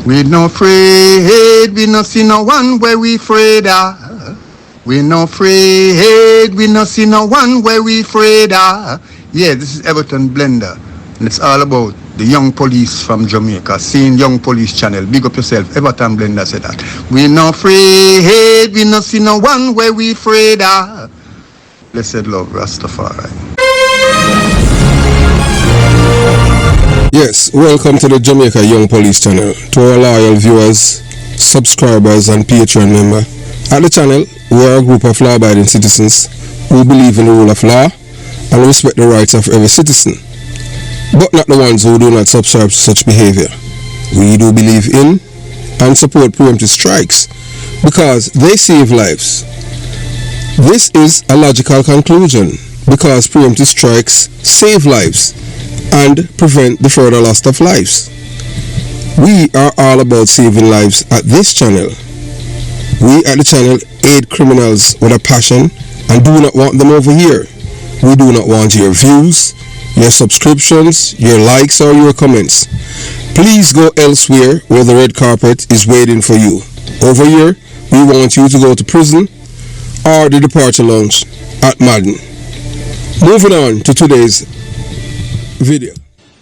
We no afraid, we no see no one where we afraid of. We no afraid, we no see no one where we afraid of. Yeah, this is Everton Blender, and it's all about the young police from Jamaica, seeing Young Police Channel. Big up yourself, Everton Blender said that. We no afraid, we no see no one where we afraid of. Blessed love, Rastafari. Yes, welcome to the Jamaica Young Police Channel. To our loyal viewers, subscribers and Patreon member. At the channel, we are a group of law-abiding citizens who believe in the rule of law and respect the rights of every citizen, but not the ones who do not subscribe to such behavior. We do believe in and support preemptive strikes because they save lives. This is a logical conclusion because preemptive strikes save lives and prevent the further loss of lives. We are all about saving lives at this channel. We at the channel aid criminals with a passion and do not want them over here. We do not want your views, your subscriptions, your likes or your comments. Please go elsewhere where the red carpet is waiting for you. Over here, we want you to go to prison or the departure lounge at Madden. Moving on to today's video.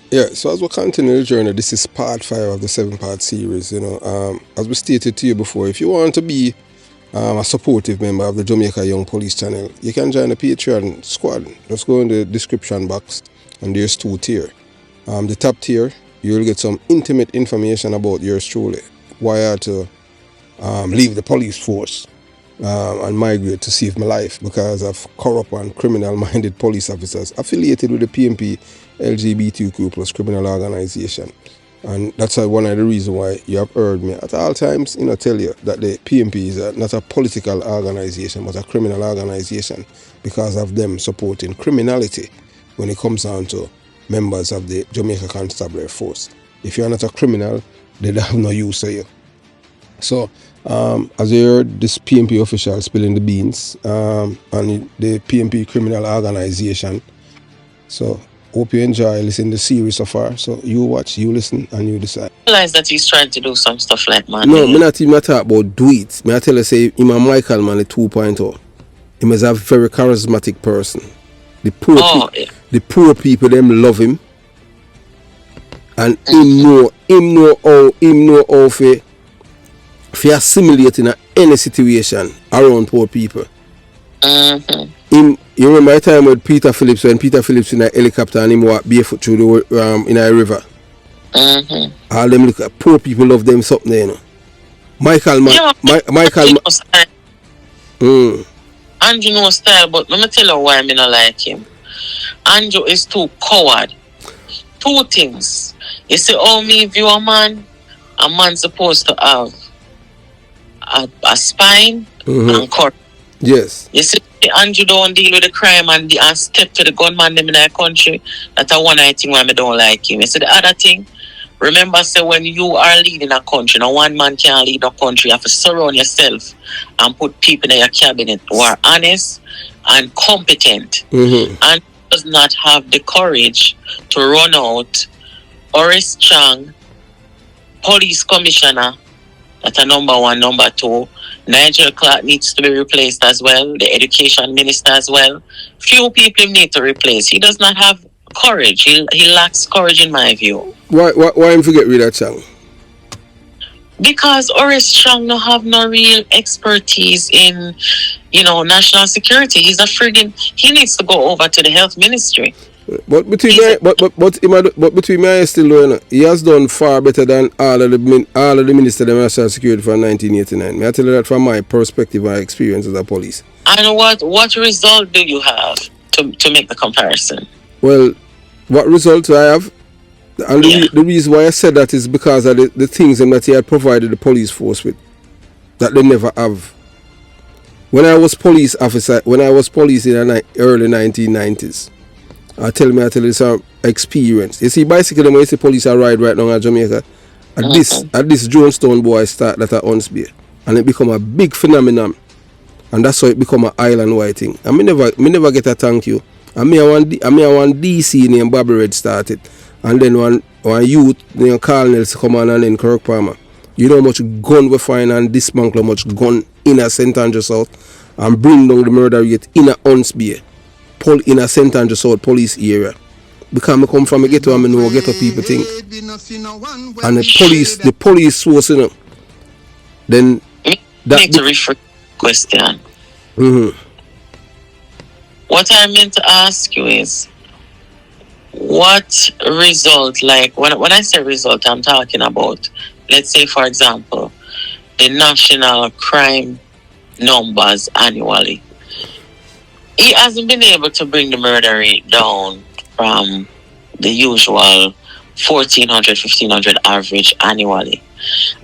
Yeah, so as we continue the journey, this is part 5 of the 7-part series. As we stated to you before, if you want to be a supportive member of the Jamaica Young Police Channel, you can join the Patreon squad. Just go in the description box and there's 2 tiers. The top tier, you will get some intimate information about yours truly. Why to leave the police force and migrate to save my life because of corrupt and criminal-minded police officers affiliated with the PMP LGBTQ plus criminal organization. And that's one of the reasons why you have heard me at all times, tell you that the PMP is not a political organization, but a criminal organization because of them supporting criminality when it comes down to members of the Jamaica Constabulary Force. If you're not a criminal, they don't have no use for you. So, as you heard, this PMP official spilling the beans and the PMP criminal organization. So, hope you enjoy listening to the series so far. So you watch, you listen, and you decide. I realize that he's trying to do some stuff like man. No, me not even talk about do it. Me I tell you say him a Michael man a 2.0. Him is a very charismatic person. The poor people them love him. And him know how to assimilate in any situation around poor people. You remember my time with Peter Phillips when Peter Phillips in a helicopter and him walk barefoot through the in a river. All them look at poor people love them something, Michael man, Michael. Andrew no style, but let me tell you why I not like him. Andrew is too coward. 2 things. You see, me view a man supposed to have a spine and courage. Yes. You see, Andrew don't deal with the crime and step to the gunman them in our country. That's one I think why I don't like him. You see, the other thing, remember, say when you are leading a country, now one man can't lead a country. You have to surround yourself and put people in your cabinet who are honest and competent and does not have the courage to run out Horace Chang, police commissioner. That's a number 1. Number 2, Nigel Clark needs to be replaced as well. The education minister as well. Few people need to replace. He does not have courage. He lacks courage in my view. Why him forget read that song? Because Horace Chang no have no real expertise in, national security. He's he needs to go over to the health ministry. But between me and still, he has done far better than all of the ministers of national security from 1989. May I tell you that from my perspective and experience as a police. And what result do you have to make the comparison? Well, what result I have, and the reason why I said that is because of the things that he had provided the police force with that they never have. When I was police in the early 1990s. I tell you some experience. You see, basically when you see police are ride right now in Jamaica, at this Jonestown boy start that at Hunsby, and it become a big phenomenon, and that's how it become an island-wide thing. And me never get a thank you. And me I want DC named Bobby Red started, and then one youth named Carl Nelson come on and then Kirk Palmer. You know how much gun we find and dismantle how much gun in a St. Andrew South and bring down the murder rate in a Hunts Bay, in a St. Andrew South police area. Because I come from a ghetto and I know ghetto people think. And the police source, you know, then that need to refer question. Mm-hmm. What I meant to ask you is, what result, like when I say result, I'm talking about, let's say, for example, the national crime numbers annually. He hasn't been able to bring the murder rate down from the usual 1,400, 1,500 average annually.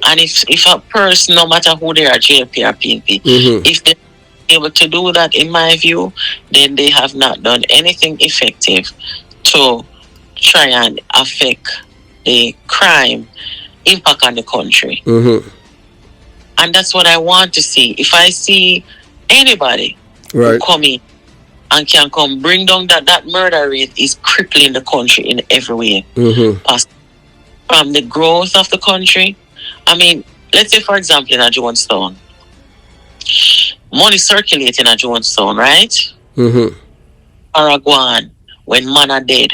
And if a person, no matter who they are, JLP or PNP, if they're able to do that, in my view, then they have not done anything effective to try and affect the crime impact on the country. And that's what I want to see. If I see anybody who come in and can come bring down that murder rate is crippling the country in every way. From the growth of the country. I mean, let's say, for example, in a Jonestown, money circulating in a Jonestown, right? Paraguay, when man are dead,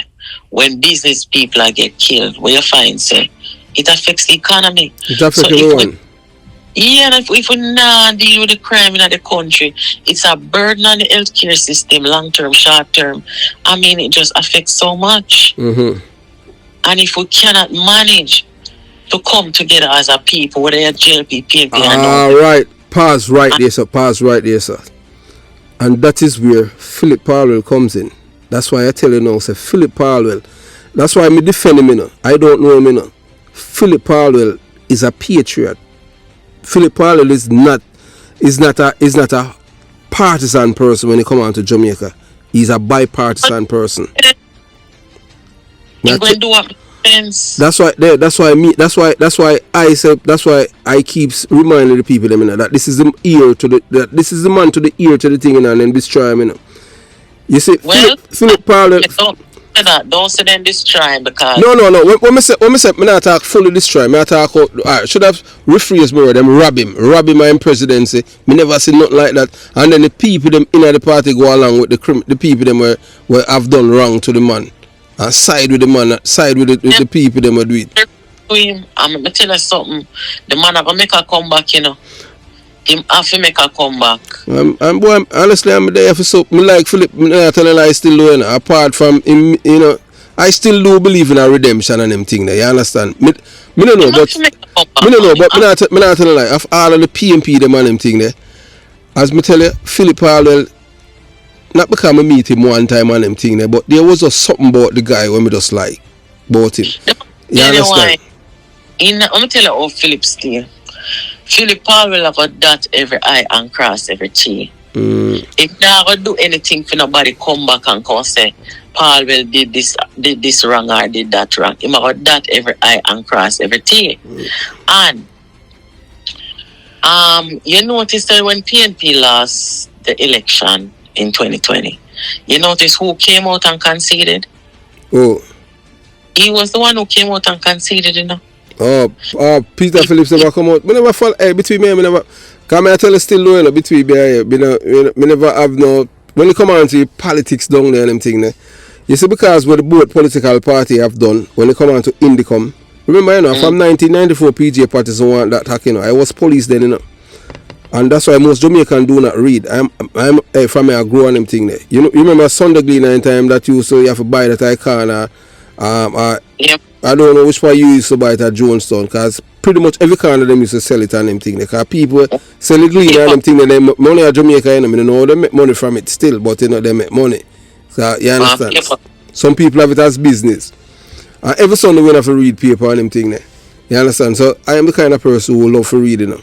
when business people are get killed, where you find, say, it affects the economy. It affects everyone. Yeah, and if we not deal with the crime in the country, it's a burden on the healthcare system, long term, short term. I mean, it just affects so much. And if we cannot manage to come together as a people, whether you're JLP, PNP, right. Pause right there, sir. And that is where Philip Parwell comes in. That's why I tell you now, say Philip Parwell. That's why I defend him, you know. I don't know him, you know. Philip Parwell is a patriot. Philip Parwell is not a partisan person when he comes on to Jamaica. He's a bipartisan person. That's why I keep reminding the people them, you know, that this is the man to the ear to the thing, you know, and then destroy him, you know. You see, well, Philip Parwell. Don't say them destroy because no. When me say me not talk fully destroy, me talk should have rephrased more them rob him in presidency. Me never see nothing like that. And then the people them in the party go along with the people them where have done wrong to the man and side with the man, side with the people them who do it. I'm gonna tell you something. The man gonna make a comeback, you know. Him have to make a comeback. Honestly, I'm there for so. Me like Philip. Me not telling I still do, you know, apart from him, you know, I still do believe in a redemption and them thing there. You understand? Me don't know, but me not telling lie. Of all of the PNP them and them thing there, as me tell you, Philip Parwell, not because I meet him one time and them thing there, but there was just something about the guy when me just like about him. You understand? Let me tell you how Philip still. Philip Parwell have a dot every I and cross every T. If they ever do anything for nobody come back and come say Parwell did this wrong or did that wrong, he have a dot every I and cross every T. And you notice that when PNP lost the election in 2020, you notice who came out and conceded? Oh. He was the one who came out and conceded, you know. Peter Phillips never come out. Me never fall between me never. Come I tell you still low, you know, between me me never have no. When you come on to politics down there and them thing there, you see, because what the both political party have done when they come on to Indicom. Remember, you know, from 1994 PJ parties don't want that hack, you know. I was police then, you know. And that's why most Jamaican do not read. I'm from me I grow on them thing there. You know, you remember Sunday Gleaner time that you so you have to buy that icon Yep. I don't know which one you used to buy it at Jonestown, because pretty much every corner of them used to sell it and them thing. Because people sell it green and them thing, and they make money at Jamaica, you know they make money from it still, but you know they make money. So you understand? Some people have it as business. And every Sunday we have to read paper and them thing there. You understand? So I am the kind of person who love to read, you know.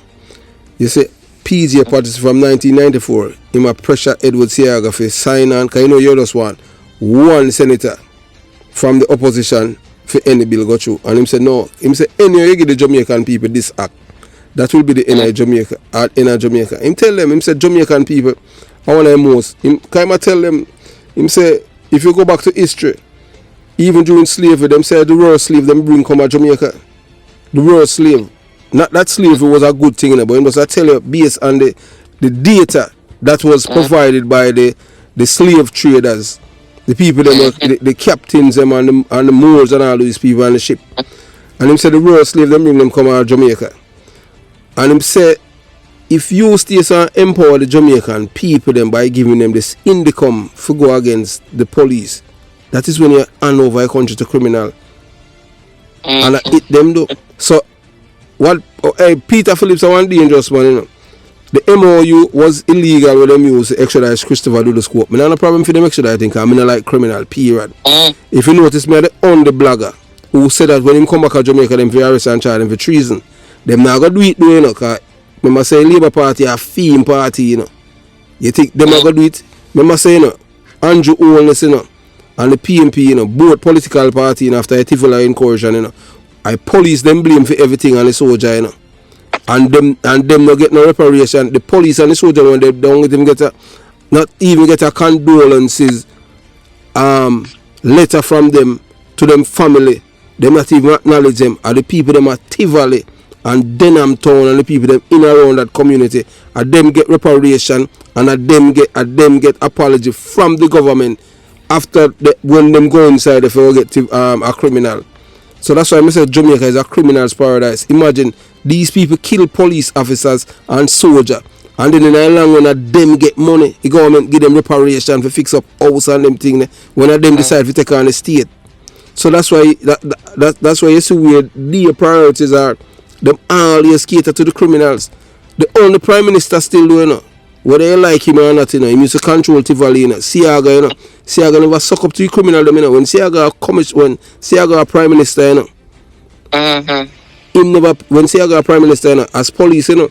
You see, PJ parties from 1994, in my pressure Edward Siaga for sign on, because you know you just want one senator from the opposition for any bill go through. And him say no. Him say anyway you give the Jamaican people this act, that will be the end of Jamaica. Him tell them, him say Jamaican people are one of the most. Him kind of tell them, him say if you go back to history, even during slavery, them say the worst slave them bring come to Jamaica. The worst slave. not that slavery was a good thing, you know, but it was, I tell you, based on the data that was provided by the slave traders, the people them was, the captains them and the Moors and all these people on the ship. And him said the real slave them bring them come out of Jamaica. And him said if you stay so empower the Jamaican people them by giving them this income for go against the police, that is when you hand over a country to criminal. And I hit them though. So what Peter Phillips one dangerous man, you know. The MOU was illegal when them use to extradite Christopher do the scope. I no problem for them extraditing because I not like criminal, period. If you notice me the on the blogger who said that when him come back to Jamaica them for arrest and charge him for treason. Them not gonna do it though, you know, cause remember say Labour Party a theme party, you know. You think them not gonna do it? Remember say, you know, Andrew Holness, you know, and the PNP, you know, both political party, you know, after a Tifla incursion, you know. I police them blame for everything and the soldier, you know. And them not get no reparation. The police and the soldier when they don't even get not even get a condolences letter from them to them family. Them not even acknowledge them. And the people them at Tivoli and Denham Town and the people them in around that community, and them get reparation and them get apology from the government after when them go inside they forget a criminal. So that's why I say Jamaica is a criminal's paradise. Imagine these people kill police officers and soldiers, and then in a long run them get money. The government give them reparation for fix up house and them thing when them decide to take on the state. So that's why that's why you see where their priorities are. Them always cater to the criminals. The only prime minister still doing it. Whether you like him or not, you know, he used to control Tivoli, you know. Siaga, you know. Siaga never suck up to the criminal, you know. When Siaga prime minister, you know. Him never, when Siaga prime minister, you know, as police, you know,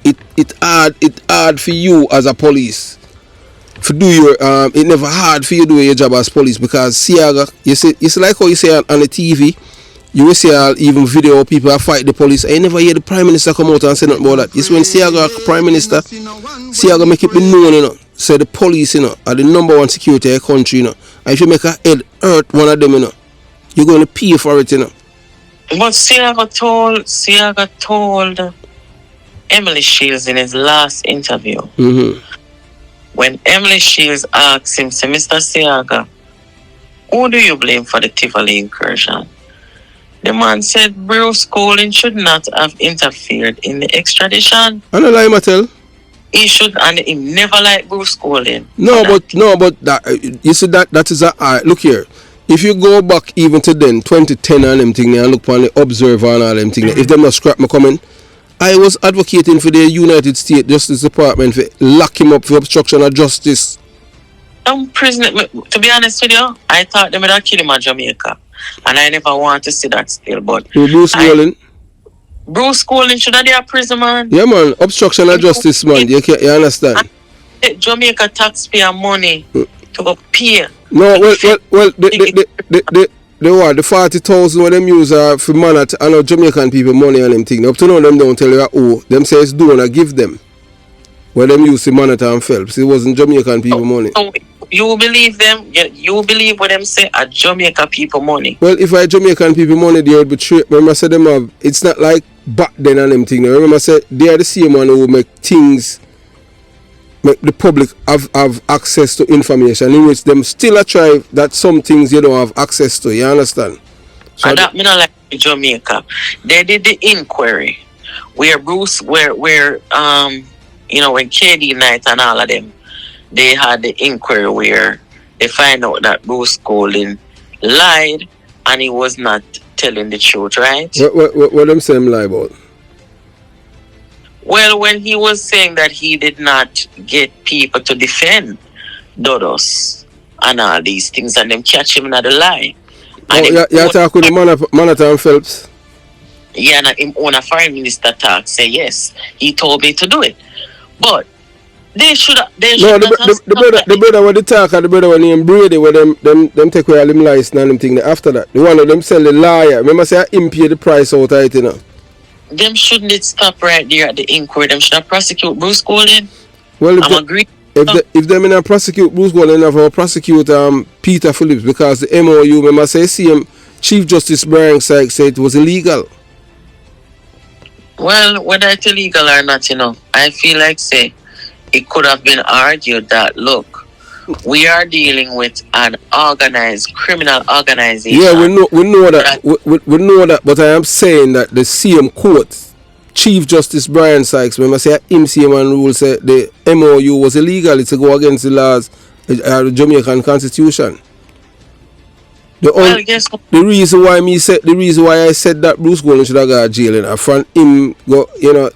it hard for you as a police to do your it never hard for you to do your job as police, because Siaga, you see like how you say on the TV. You will see even video of people fight the police. I never hear the Prime Minister come out and say nothing about that. It's when Siaga Prime Minister, Siaga make it be known, you know. Say the police, you know, are the number one security in the country, you know. And if you make a head hurt one of them, you know, you're going to pay for it, you know. But Siaga told Emily Shields in his last interview, when Emily Shields asked him, say, Mr. Siaga, who do you blame for the Tivoli incursion? The man said Bruce Colin should not have interfered in the extradition. I don't lie, Mattel. He should, and he never liked Bruce Colin. No, but that you see that is a look here. If you go back even to then 2010 and them thing and look on the Observer and all them thing, if them not scrap me coming, I was advocating for the United States Justice Department for lock him up for obstruction of justice. Prisoner, to be honest with you, I thought they would have killed him in Jamaica. And I never want to see that still, but Bruce Colin should have been a prison, man. Yeah, man, obstruction of justice, man. You understand? Jamaica taxpayer money to pay. No, well, the 40,000 when them use for money, I know Jamaican people money and them thing. Up to now, them don't tell you who. Them say it's doing I give them. When them use the money and Phelps, it wasn't Jamaican people money. You believe them? You believe what them say are Jamaican people money? Well, if I Jamaican people money, they would betray. Remember, I said them have. It's not like back then and them thing. Remember, I said they are the same one who make things, make the public have access to information in which them still a try that some things you don't have access to. You understand? So and that me not like Jamaica. They did the inquiry where Bruce, where you know, when KD Night and all of them. They had the inquiry where they find out that Bruce Colin lied and he was not telling the truth, right? What them saying lie about? Well, when he was saying that he did not get people to defend Dodos and all these things, and them catch him in the lie. You're talking to Manhattan Phelps? Yeah, and him own a foreign minister talk, say yes, he told me to do it. But they should have. The brother when they talk, and the brother when named Brady, where them take away all them license and them thing. After that, the one of them sell the liar. Remember, say him pay the price out of it, you know. Them shouldn't stop right there at the inquiry. Them should have prosecute Bruce Colin. Well, I'm agree. If them in prosecute Bruce Colin, have to prosecute Peter Phillips, because the MOU. Remember, say Chief Justice Brian Sykes said it was illegal. Well, whether it's illegal or not, I feel like say it could have been argued that look, we are dealing with an organized criminal organization. Yeah, we know that. We know that, but I am saying that the same court, Chief Justice Brian Sykes, when I say him same man rule say the MOU was illegal, it's to go against the laws of the Jamaican Constitution. The reason why I said that Bruce Golden should have got to jail in front him go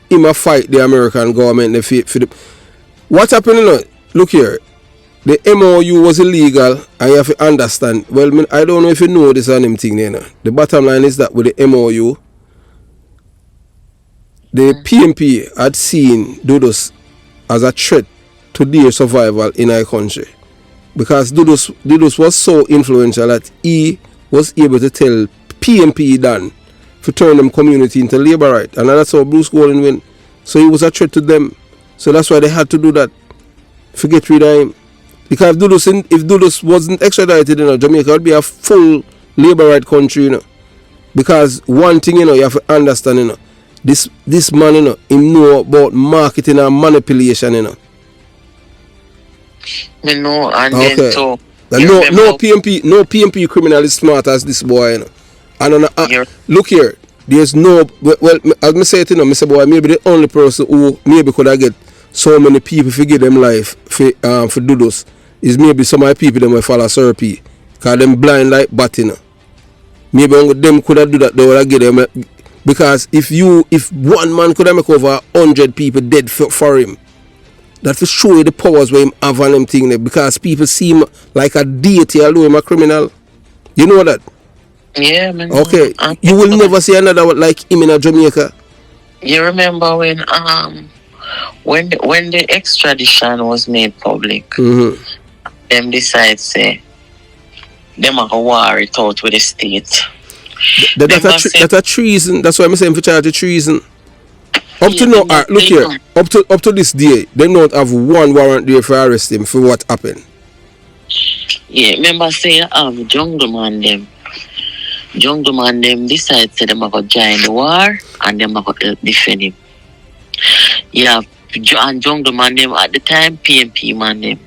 him a fight the American government for the what happened look here. The MOU was illegal and you have to understand. Well, I don't know if you know this on him thing The bottom line is that with the MOU, the PMP had seen Dudos as a threat to their survival in our country. Because Dudos was so influential that he was able to tell PMP Dan to turn them community into labor right. And that's how Bruce Golden win. So he was a threat to them. So that's why they had to do that. Forget rid of him. Because if Dudos wasn't extradited, Jamaica would be a full labor right country, Because one thing, you have to understand, this man, he know about marketing and manipulation, Me know, and okay. then so no PMP criminal is smart as this boy, And look here, there's no as I say it, Mr. Boy, maybe the only person who maybe could have get so many people to give them life for Dudos is maybe some of the people that will follow Sir P. Because them blind like bat, Maybe them could have do that, they would have get them. Because if one man could have make over 100 people dead for him, that will show you the powers where him have on them thing there. Because people see him like a deity, although him a criminal. You know that? Yeah, man. Okay. You will never see another one like him in Jamaica. You remember when the extradition was made public, them decide say them are war it out with the state. That's a treason. That's why I'm saying for charge of treason. Up to now, look here. Up to this day, they don't have one warrant there for arrest him for what happened. Yeah, remember say Jungle Man them decide say them are going to join the war and them are going to defend him. Yeah, and Jungle Man them at the time PMP man them.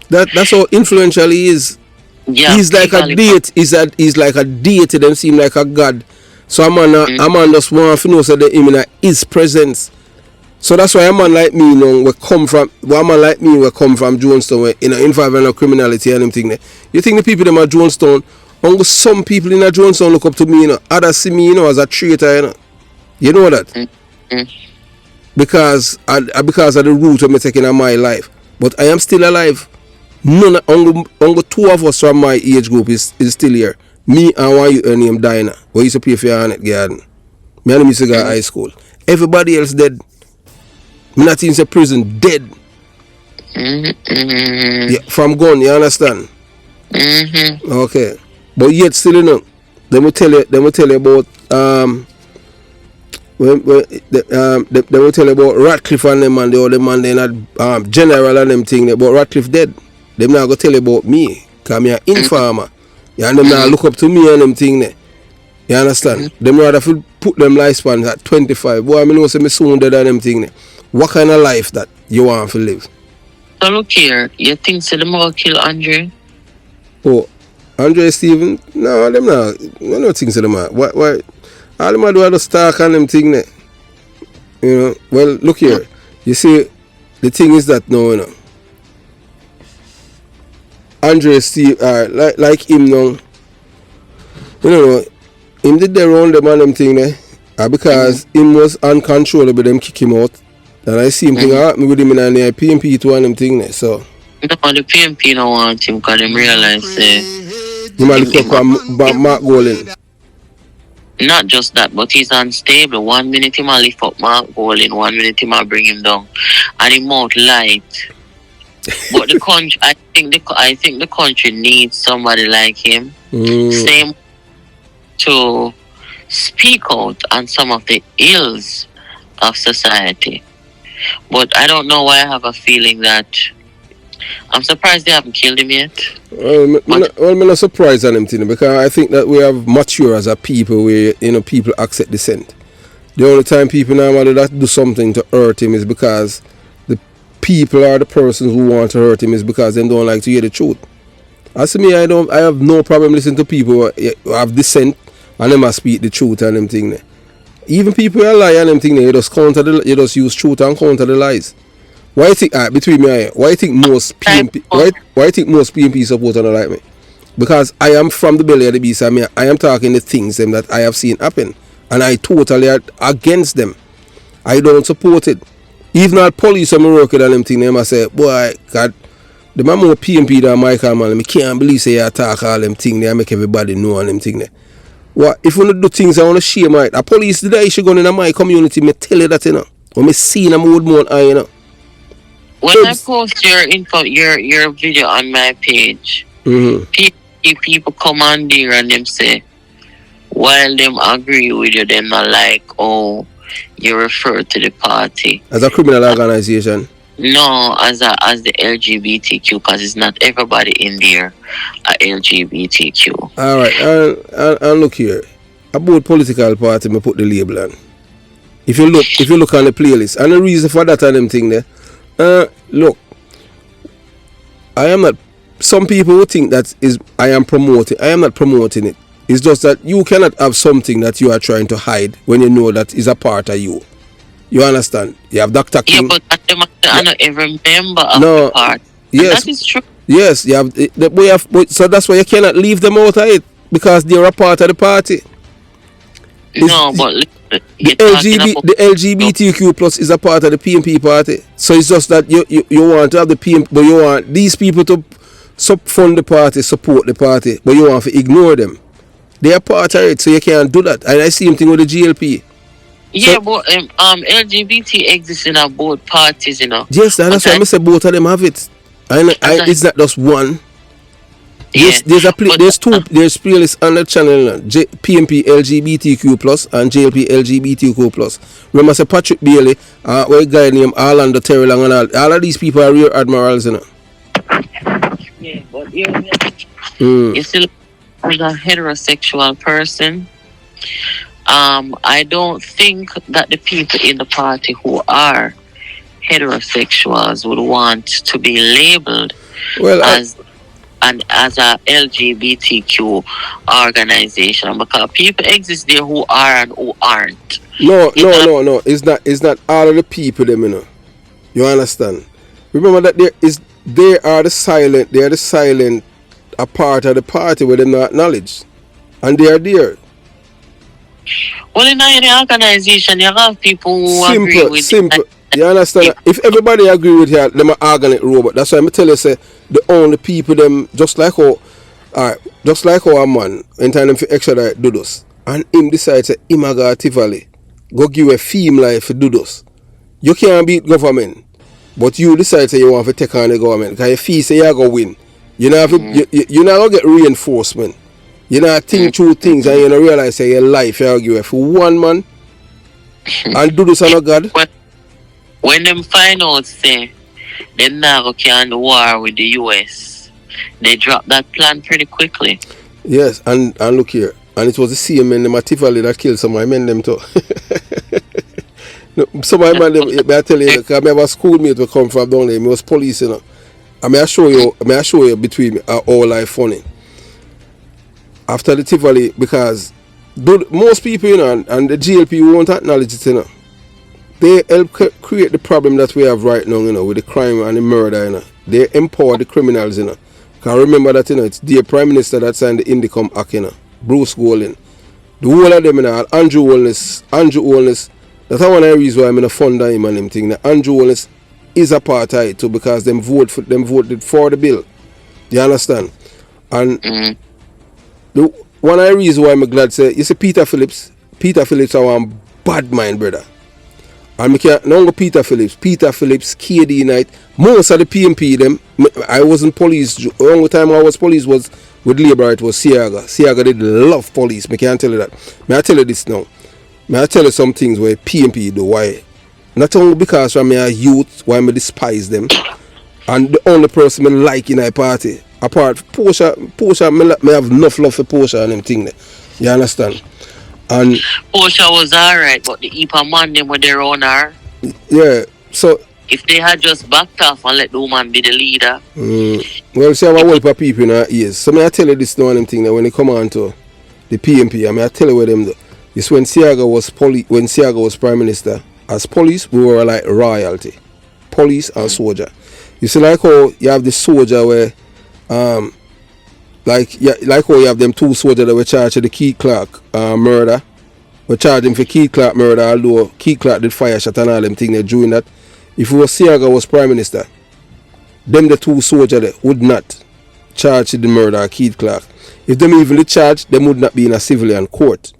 That's how influential he is. Yeah, he's like a deity. He's like a deity. Them seem like a god. So a man just want to know so that him in his presence. So that's why a man like me, we come from Jonestown, in favor of criminality and everything there. You think the people them at Jonestown, only some people in Jonestown look up to me, others see me, as a traitor, You know that? Because of the route I'm taking in my life. But I am still alive. Only two of us from my age group is still here. Me and one you named Dinah. We used to pay for your Annette Garden. Me and him used to go to high school. Everybody else dead. Me not in the prison, dead. Yeah, from gun, you understand? Okay. But yet still they will tell you about they will tell you about Ratcliffe and them and the other man they not general and them thing, but Ratcliffe dead. Them not gonna tell you about me, because I'm an informer. Yeah, and them now look up to me and them thing there. You understand? Them rather put them lifespan at 25. Boy, I know say me soon dead than them thing there. What kind of life that you want to live? So look here, you think say them gonna kill Andre? Oh, Andre Steven? No, them not. I don't think so them are. Why? All them do are the stock and them thing there. Well, look here. You see, the thing is that now, Andre Steve, like him now, him did their own them and them thing there, because him was uncontrollable, them kick him out, and I see him thing happen with him in the PMP to one them thing there, so. No, the PMP don't want him because they realize he might look up Mark Golden. Not just that, but he's unstable. 1 minute he might lift up Mark Golden, 1 minute he might bring him down, and he mouth light. But the country, I think the country needs somebody like him. Same to speak out on some of the ills of society. But I don't know why I have a feeling that I'm surprised they haven't killed him yet. I'm not surprised on him, because I think that we have mature as a people where people accept dissent. The only time people normally that do something to hurt him is because the people or the persons who want to hurt him is because they don't like to hear the truth. As for me, I have no problem listening to people who have dissent and they must speak the truth and them thing there. Even people who lie and them thing there, you just use truth and counter the lies. Why you think between me and you, why you think most PMP supporters don't like me? Because I am from the belly of the beast. I mean, I am talking the things them that I have seen happen. And I totally are against them. I don't support it. Even at police when I work with them thing, them I say, boy, God, the man more PMP than Michael man. I can't believe say I talk all them thing there, I make everybody know on them thing there. What if you do things I want to share my a police today should go in my community, me tell you that you know. When me see them would more eye, you know. When I post your video on my page, people come on there and them say, while them agree with you, them not like, oh, you refer to the party as a criminal organization. No, as the LGBTQ, because it's not everybody in there are LGBTQ. All right, and look here, about political party, me put the label on. If you look on the playlist, and the reason for that and them thing there, look, I am not. Some people would think that is I am promoting. I am not promoting it. It's just that you cannot have something that you are trying to hide when you know that is a part of you. You understand? You have Dr. King. Yeah, but I don't even remember of the part. Yes, that is true. Yes, you have. So that's why you cannot leave them out of it because they are a part of the party. But the LGBTQ plus is a part of the PMP party. So it's just that you want to have the PMP, but you want these people to fund the party, support the party, but you want to ignore them. They are part of it, so you can't do that. And I see same thing with the GLP. Yeah, so, but LGBT exists in both parties, you know. Yes, that's why I say both of them have it. And it's not just one. Yeah, there's playlists on the channel, PMP LGBTQ plus and JLP LGBTQ plus. Remember, say Patrick Bailey, what guy named Orlando Terry Long and all of these people are real admirals, you know. Yeah, but you still as a heterosexual person. I don't think that the people in the party who are heterosexuals would want to be labeled as a LGBTQ organization, because people exist there who are and who aren't. No. It's not all of the people them, you know. You understand? Remember that they are the silent a part of the party where they're not acknowledged. And they are there. Well, in any organization, you have people who agree with it. You understand? If everybody agree with you, them are organic robot. That's why I tell you, say the only people them just like how a man in time for extra do this, and him decide say him go Tivoli, go give a fee life for do this. You can't beat government, but you decide say you want to take on the government because you feel say you go win. You know, you not gonna get reinforcement. You not think through things and you don't realize say your life you argue for one man and do this on God. When them find out say they now can war with the US, they drop that plan pretty quickly. Yes, and look here, and it was the same men them at Tivoli that killed some of my men them too. No, some of my men them, I tell you, because I have a schoolmate who come from down there, he was police, you know. I may show you between all life funny. After the Tivoli, because most people, you know, and the GLP won't acknowledge it, you know. They help create the problem that we have right now, you know, with the crime and the murder, you know. They empower the criminals, you know. Because remember that, you know, it's the Prime Minister that signed the Indicom Act, you know. Bruce Golding. The whole of them, you know, Andrew Holness. That's one of the reasons why I'm in a fund of him and him thing. Andrew Holness is a part of it too, because them voted for the bill. You understand? And the one of the reasons why I'm glad say, you see Peter Phillips are one bad mind, brother. And I can't no Peter Phillips, KD Knight, most of the PMP them, I wasn't police. The only time I was police was with Labour, it was Siaga. Siaga did love police. I can't tell you that. May I tell you this now? May I tell you some things where PMP do why? Not only because I'm a youth, why I despise them, and the only person I like in a party, apart Porsche, me have enough love for Porsche and them thing there. You understand? And Portia was alright, but the Ipa man them were their own her. yeah, so If they had just backed off and let the woman be the leader. well, see, I'm a whole heap of people in our ears. So I tell you this now and them thing that when they come on to the PMP, I tell you what them do. It's when Siaga was Prime Minister, as police, we were like royalty. Police and soldier. You see, like how you have the soldier where, like how you have them two soldiers that were charged with the Keith Clark murder. We charged him for Keith Clark murder, although Keith Clark did fire shot and all them things they're doing that. If it was Siaga was Prime Minister, them the two soldiers there would not charge the murder of Keith Clark. If them even the charge, them would not be in a civilian court.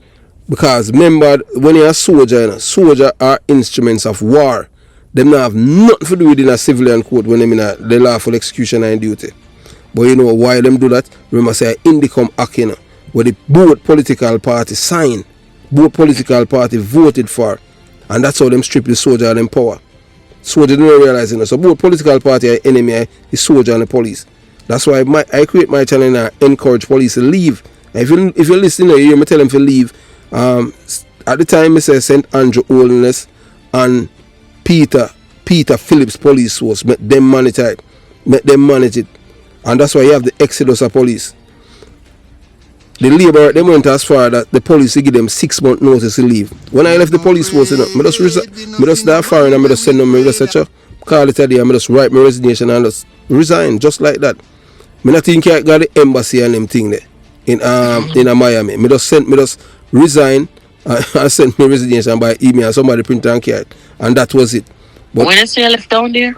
Because remember, when you're a soldier, soldier are instruments of war. Them not have nothing to do with in a civilian court when them in the lawful execution and duty. But you know why them do that? Remember say Indicom Act, you know, where the both political parties signed, both political parties voted for, and that's how them strip the soldier of them power. Soldier don't realize it. So both political party are enemy, the soldier and the police. That's why I create my channel and I encourage police to leave. If you're listening, you hear me tell them to leave. At the time, I say St. Andrew Holiness and Peter Phillips police force, make them manage it. And that's why you have the exodus of police. The labor, they went as far that the police give them 6 months notice to leave. When I left the police force, you know, I just that far and I just send them, I just say, call it a day, I just write my resignation and just resign, just like that. I don't think I got the embassy and them thing there in Miami. I just resign and send my resignation by email, somebody print and carry it. And that was it. But when you left down there?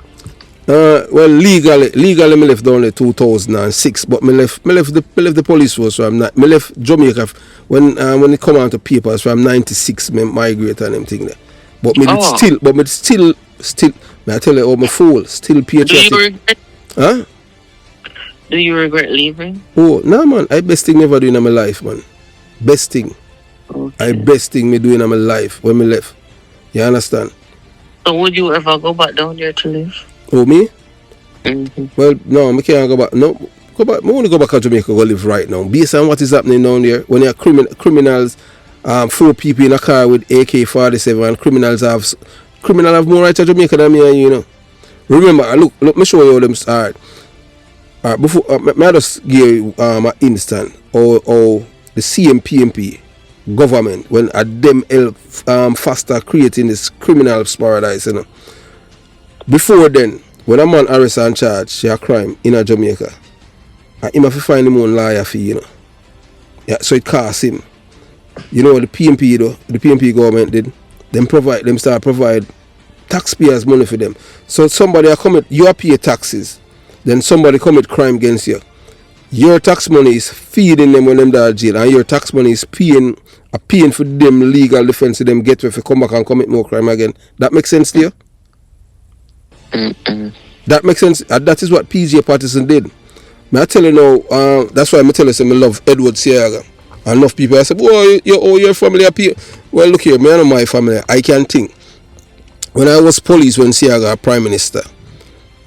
Well, legally, I left down there 2006, but I left the police force. So I left Jamaica when it come out to papers from 96. I migrate and them thing there. But still, I tell you, I'm fool, still patriotic. Do you regret? Huh? Do you regret leaving? Oh no, man! I best thing ever doing in my life, man. Best thing. Okay. Best thing me doing in my life when me left. You understand? So would you ever go back down there to live? Oh, me? Mm-hmm. Well, no, I can't go back. No, go back. I want to go back to Jamaica, go live right now. Based on what is happening down there, when you have criminals, 4 people in a car with AK-47, and criminals have more rights to Jamaica than me and you know. Remember, look, me show you how them start. Before, I just give you an instant, or the CMPMP government, when them help faster creating this criminal paradise, you know. Before then, when a man arrested and charged for a crime in a Jamaica, he have to find him own lawyer fee, you know. Yeah, so it costs him. You know what the PMP government did? Them start provide taxpayers money for them. So somebody you pay taxes, then somebody commit crime against you. Your tax money is feeding them when them are jail, and your tax money is paying for them legal defense to them get if they come back and commit more crime again. That makes sense to you? That makes sense. That is what PJ Patterson did. I tell you now, that's why I tell you I love Edward Siaga. And enough people I say, oh, your family are here. Well, look here, I know my family. I can think. When I was police when Siaga Prime Minister,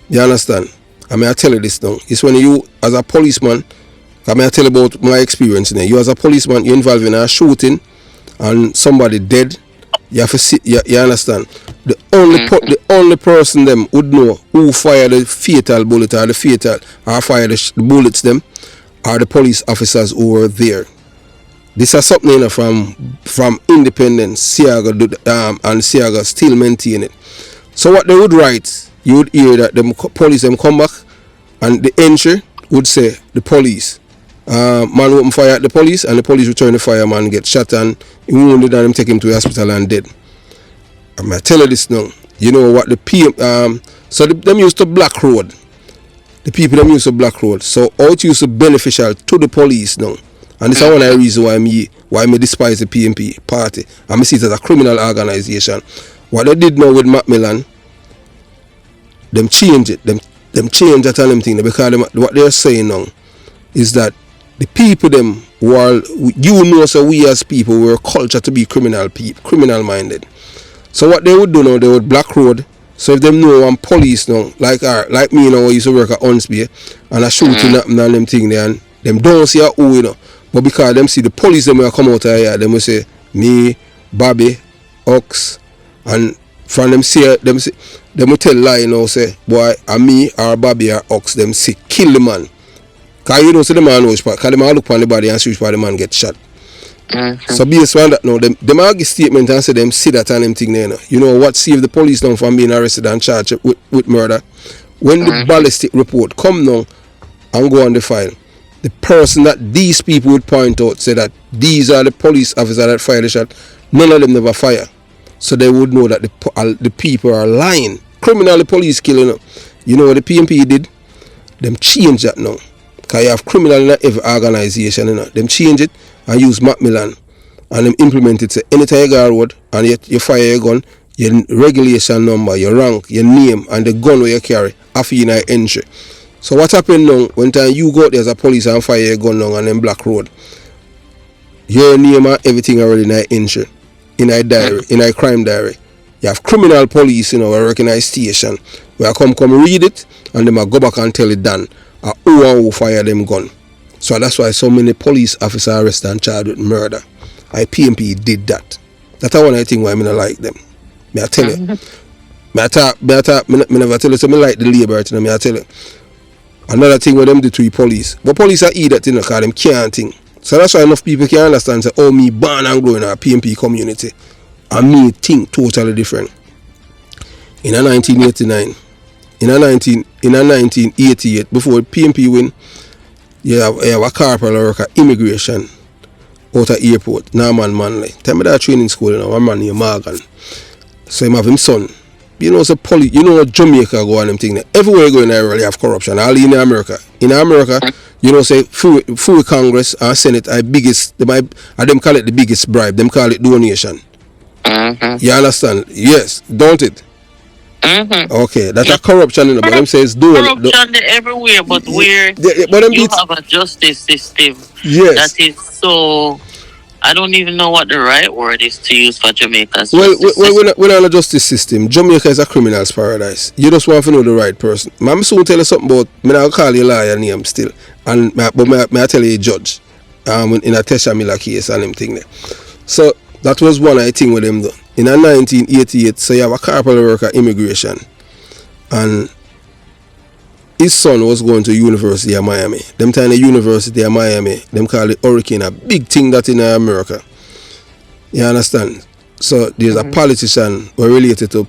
you understand? I tell you this now. It's when you, as a policeman, I tell you about my experience. You as a policeman, you're involved in a shooting and somebody dead. You have to see, you understand? The only person them would know who fired the fatal bullet or fired the bullets them are the police officers who were there. This is something, you know, from independence, Siaga and Siaga still maintain it. So what they would write, you would hear that the police them come back and the entry would say the police. Man open fire at the police and the police return the fire, man get shot and he wounded and them take him to the hospital and dead. I tell you this now. You know what the PM so them used to block road. The people them used to block road. So how it used to beneficial to the police now. And this is one of the reasons why I despise the PMP party. And I see it as a criminal organization. What they did now with Macmillan, them change it. Them change that and them thing because what they're saying now is that the people them who are, you know, so we as people were culture to be criminal minded. So what they would do now, they would block road. So if them know one police now, like me, you know, I used to work at Unsby and I shooting up and them thing there and them don't see who, you know. But because them see the police them will come out of here, them will say, Me, Bobby, Ox, and from them will tell lie, you know, say, boy, and me or Bobby or Ox, them say, kill the man. Because you don't see the man which part, because the man look on the body and see which part the man get shot. So based on that now, them argue statement and say them see that and them thing there. You know what saved the police now from being arrested and charged with murder? When the ballistic report come now and go on the file, the person that these people would point out say that these are the police officers that fired the shot, none of them never fire. So they would know that the people are lying. Criminal police killing. You know what the PMP did? Them change that now. Because you have criminal in every organization. You know? Them change it and use Macmillan. And them implement it. Say, anytime you go road and you fire your gun, your regulation number, your rank, your name, and the gun where you carry, after you in entry. So what happened now, when time you go out there as a police and fire your gun now on them black road, your name and everything already in a entry, in a diary, in a crime diary. You have criminal police, you know, working in a station, where I come read it, and them go back and tell it done, who fire them gun. So that's why so many police officers arrested and charged with murder. PMP did that. That's one of the things why I don't like them. I tell you. I never tell you, so I like the labor, I tell you. Another thing with them do to the police. But police are idiot, you know, because them can't think. So that's why enough people can understand, say, oh, me born and grow in a PMP community. And me think totally different. In a 1989, in a 1988, before PMP win, you have a corporal work at immigration out of airport, Norman Manley. Tell me that training school, you know, one man named Morgan. So him have him son. You know, so you know Jamaica go on them thing there. Everywhere you go in there, you have corruption. All in America. In America, you know, say full Congress and Senate are biggest. Them call it the biggest bribe. Them call it donation. You understand? Yes, don't it? Okay, that's a corruption in the but them says corruption everywhere, but where but you have a justice system yes. that is so. I don't even know what the right word is to use for Jamaica's we're not a justice system. Jamaica is a criminal's paradise. You just want to know the right person. I'm soon tell you something about, I'll call you a liar name still. And may I tell you a judge in a Tesha Miller case and them thing there. So that was one of the thing with them though. In 1988, so you have a corporal worker immigration. And his son was going to University of Miami. Them time the University of Miami, them call it Hurricane, a big thing that in America. You understand? So there's a politician, or related to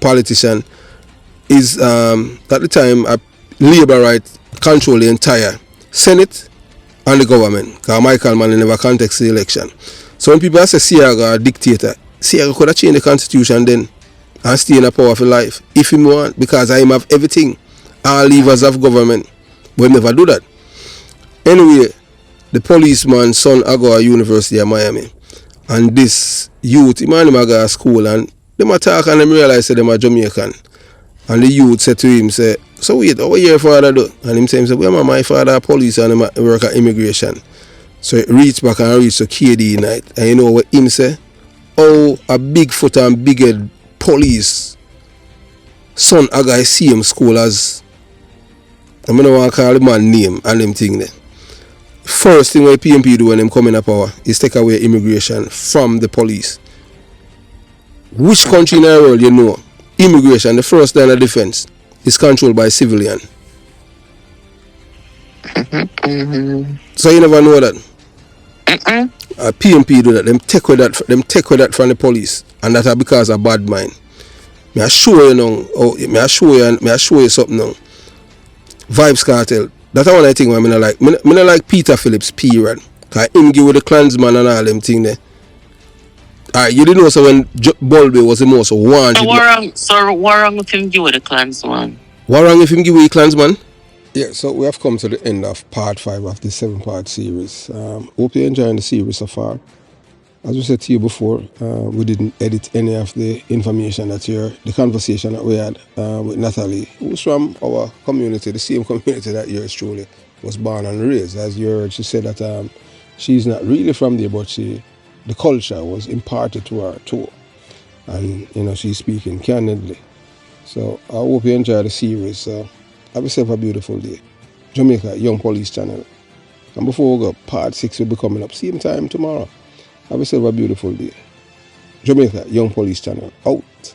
politician, is at the time a labor right control the entire Senate and the government. Because Michael Manley never contest the election. So when people say Siaga a dictator, Siaga could have changed the constitution then and stay in a power for life if he want, because I have everything. All levers of government, but never do that. Anyway, the policeman's son go to University of Miami, and this youth, he go to school, and them attack and them realize that them are Jamaican. And the youth said to him, say, so wait, what your father do? And him say, well, my father police and him work at immigration. So he reached back and reached to KD night, and you know what him say? Oh, a big foot and big head police son a guy see him school as I don't want to call the man name and them thing there. First thing what PMP do when them come in power is take away immigration from the police. Which country in the world you know immigration, the first line of defense, is controlled by civilian? So you never know that. PMP do that. Them take away that from the police, and that are because of bad mind. May I show you now. May I show you something now. Vibes Cartel. That's one of the things I don't like. I don't like Peter Phillips period. Because him give with the Klansman and all them thing there. Alright, you didn't know so when Bulby was the most wanted. So what wrong with him give with the Klansman? What wrong if him give with the Klansman? Yeah, so we have come to the end of part 5 of the 7-part series. Hope you're enjoying the series so far. As we said to you before, we didn't edit any of the information the conversation that we had with Natalie, who's from our community, the same community that yours truly was born and raised. As you heard, she said that she's not really from there, but the culture was imparted to her too. And, you know, she's speaking candidly. So I hope you enjoy the series. Have yourself a beautiful day. Jamaica Young Police Channel. And before we go, part 6 will be coming up same time tomorrow. Have yourself a beautiful day. Jamaica Young Police Channel out.